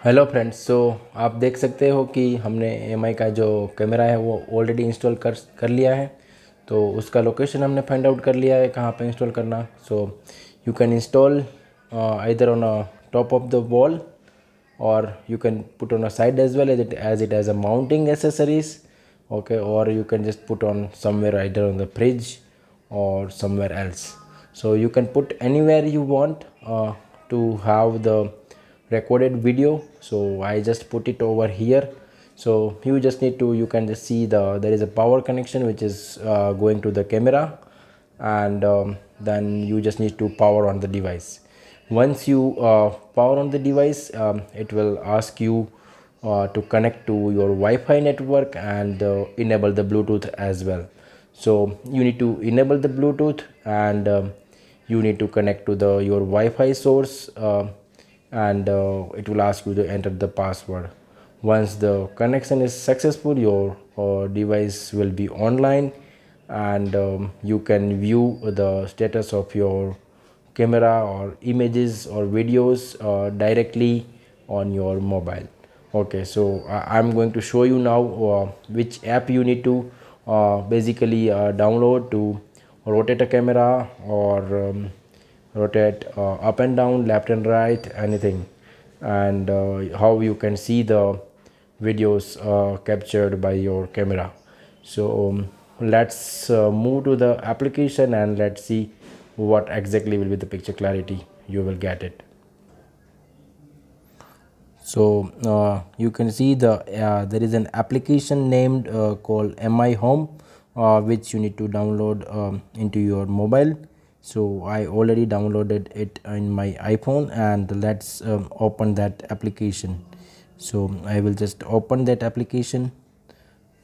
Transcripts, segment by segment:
Hello friends. आप देख सकते हो कि हमने एम आई का जो कैमरा है वो ऑलरेडी इंस्टॉल कर लिया है। तो उसका लोकेशन हमने फाइंड आउट कर लिया है कहाँ पे इंस्टॉल करना। You can install either on a top of the wall, or you can put on a side as well, as it has a mounting accessories. Okay, or you can just put on somewhere, either on the fridge or somewhere else. So you can put anywhere you want to have the recorded video. So I just put it over here. So you just need to, you can just see there is a power connection which is going to the camera, and then you just need to power on the device. Once you power on the device, it will ask you to connect to your Wi-Fi network and enable the Bluetooth as well. So you need to enable the Bluetooth, and you need to connect to the your Wi-Fi source, and it will ask you to enter the password. Once the connection is successful, your device will be online, and you can view the status of your camera or images or videos directly on your mobile. Okay, so I'm going to show you now which app you need to basically download to rotate a camera, or rotate up and down, left and right, anything, and how you can see the videos captured by your camera. Let's move to the application and let's see what exactly will be the picture clarity you will get it. You can see there is an application named called Mi Home, which you need to download into your mobile. So I already downloaded it in my iPhone, and let's open that application. So I will just open that application,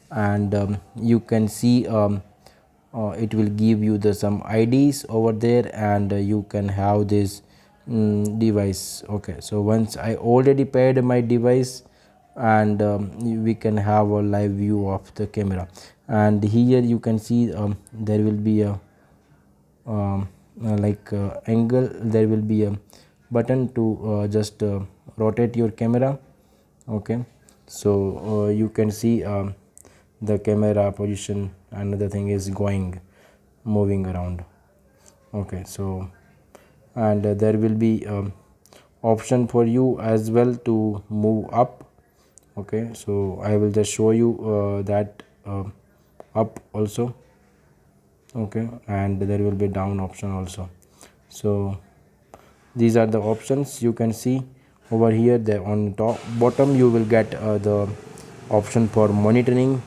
and you can see it will give you the some IDs over there, and you can have this device. Okay, so once I already paired my device, and we can have a live view of the camera. And here you can see there will be a angle. There will be a button to just rotate your camera. Okay, so you can see the camera position. Another thing is moving around. Okay, so and there will be option for you as well to move up. Okay, so I will just show you that up also. Okay, and there will be down option also. So these are the options you can see over here. There on top bottom you will get the option for monitoring,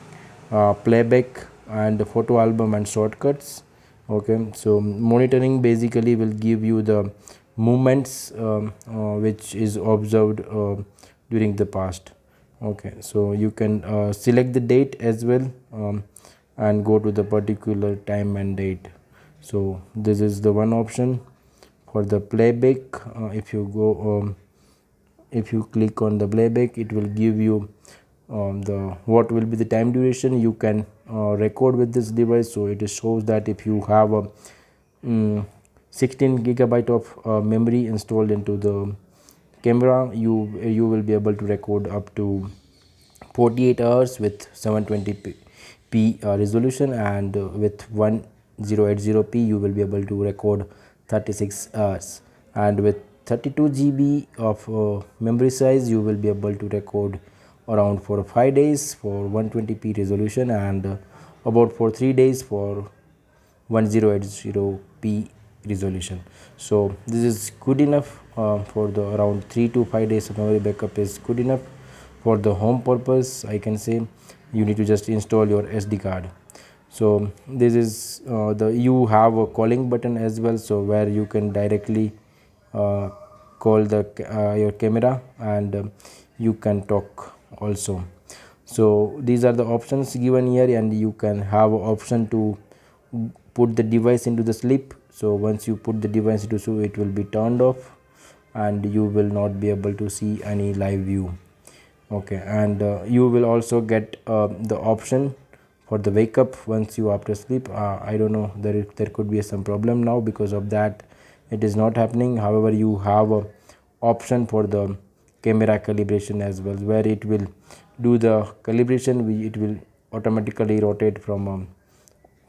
playback, and photo album and shortcuts. Okay, so monitoring basically will give you the movements which is observed during the past. Okay, so you can select the date as well, and go to the particular time and date. So this is the one option. For the playback, if you click on the playback, it will give you the what will be the time duration you can record with this device. So it shows that if you have a 16 gigabyte of memory installed into the camera, you will be able to record up to 48 hours with 720p resolution, and with 1080p you will be able to record 36 hours, and with 32 GB of memory size you will be able to record around for 5 days for 120p resolution, and about for 3 days for 1080p resolution. So this is good enough for the around 3 to 5 days of memory backup is good enough. For the home purpose, I can say you need to just install your SD card. So this is the you have a calling button as well, so where you can directly uh, call the your camera, and you can talk also. So these are the options given here, and you can have a option to put the device into the sleep. So once you put the device into sleep, it will be turned off, and you will not be able to see any live view. Okay, and you will also get the option for the wake up once you after sleep. I don't know, there could be some problem now, because of that it is not happening. However, you have a option for the camera calibration as well, where it will do the calibration. It will automatically rotate from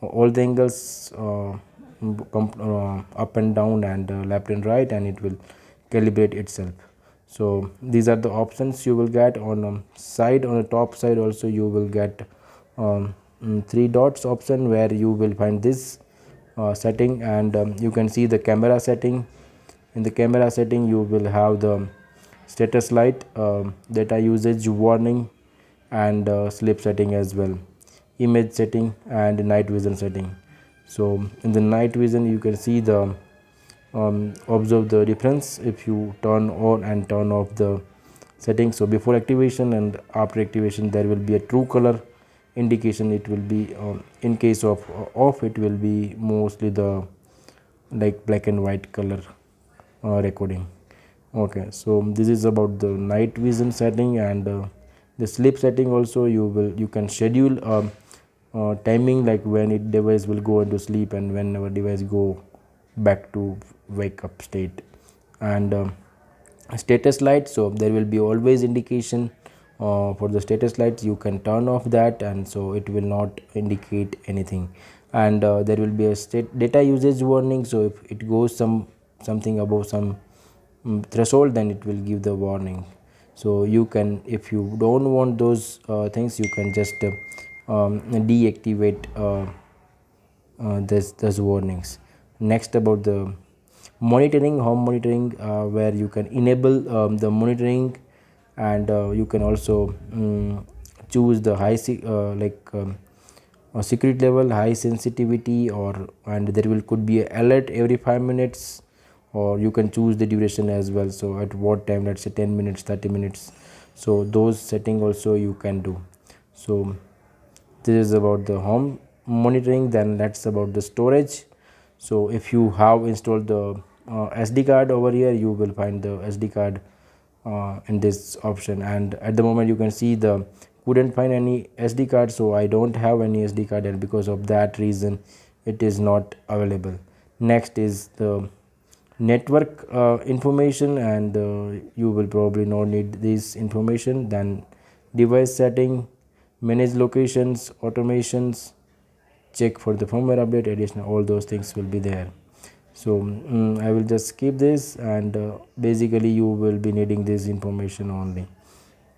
all the angles, up and down and left and right, and it will calibrate itself. So these are the options you will get on side. On the top side also you will get three dots option, where you will find this setting, and you can see the camera setting. In the camera setting you will have the status light, data usage warning, and sleep setting as well, image setting, and night vision setting. So in the night vision you can see the observe the difference if you turn on and turn off the settings. So before activation and after activation there will be a true color indication. It will be in case of off, it will be mostly the like black and white color recording. Okay, so this is about the night vision setting. And the sleep setting also, you can schedule timing, like when it device will go into sleep and when our device go back to wake up state. And status light, so there will be always indication for the status lights. You can turn off that, and so it will not indicate anything. And there will be a data usage warning, so if it goes something above some threshold, then it will give the warning. So you can, if you don't want those things, you can just deactivate those warnings. Next, about the monitoring, home monitoring, where you can enable the monitoring, and you can also choose the security level, high sensitivity, and there could be an alert every 5 minutes, or you can choose the duration as well. So at what time, let's say 10 minutes, 30 minutes. So those setting also you can do. So this is about the home monitoring. Then that's about the storage. So if you have installed the SD card over here, you will find the SD card in this option. And at the moment you can see the couldn't find any SD card, so I don't have any SD card, and because of that reason it is not available. Next is the network information, and you will probably not need this information. Then device setting, manage locations, automations, check for the firmware update, additional, all those things will be there. So I will just skip this, and basically you will be needing this information only.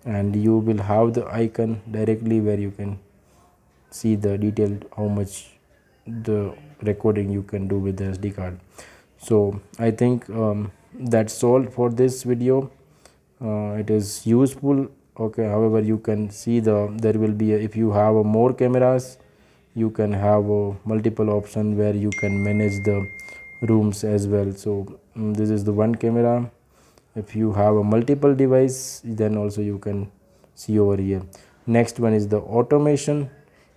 And you will have the icon directly where you can see the detailed how much the recording you can do with the SD card. So I think that's all for this video. It is useful. Okay, however you can see there will be if you have more cameras, you can have multiple option where you can manage the rooms as well. So this is the one camera. If you have a multiple device, then also you can see over here. Next one is the automation.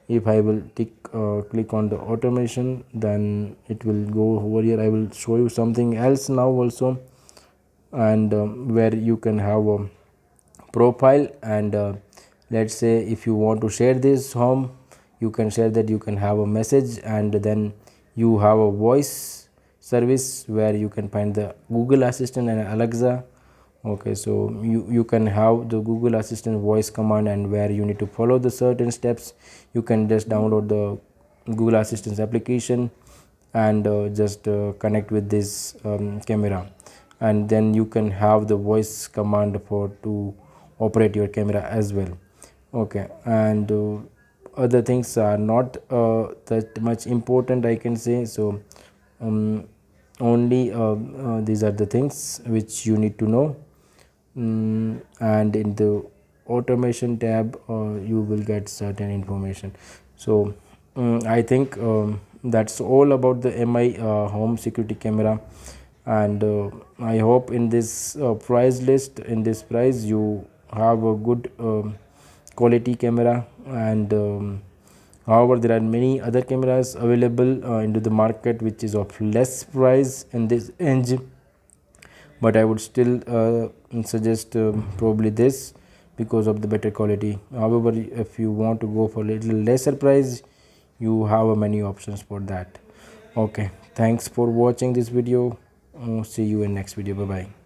If I will click on the automation, then it will go over here. I will show you something else now also, and where you can have a profile. And let's say if you want to share this home, you can share that. You can have a message, and then you have a voice service where you can find the Google Assistant and Alexa. Okay, so you can have the Google Assistant voice command, and where you need to follow the certain steps. You can just download the Google Assistant's application and just connect with this camera, and then you can have the voice command to operate your camera as well. Okay, and other things are not that much important, I can say. So only these are the things which you need to know. And in the automation tab you will get certain information. So I think that's all about the MI home security camera. And I hope in this price list, in this price, you have a good quality camera. And however, there are many other cameras available into the market which is of less price in this range, but I would still suggest probably this because of the better quality. However, if you want to go for a little lesser price, you have many options for that. Okay, thanks for watching this video. See you in next video. Bye bye.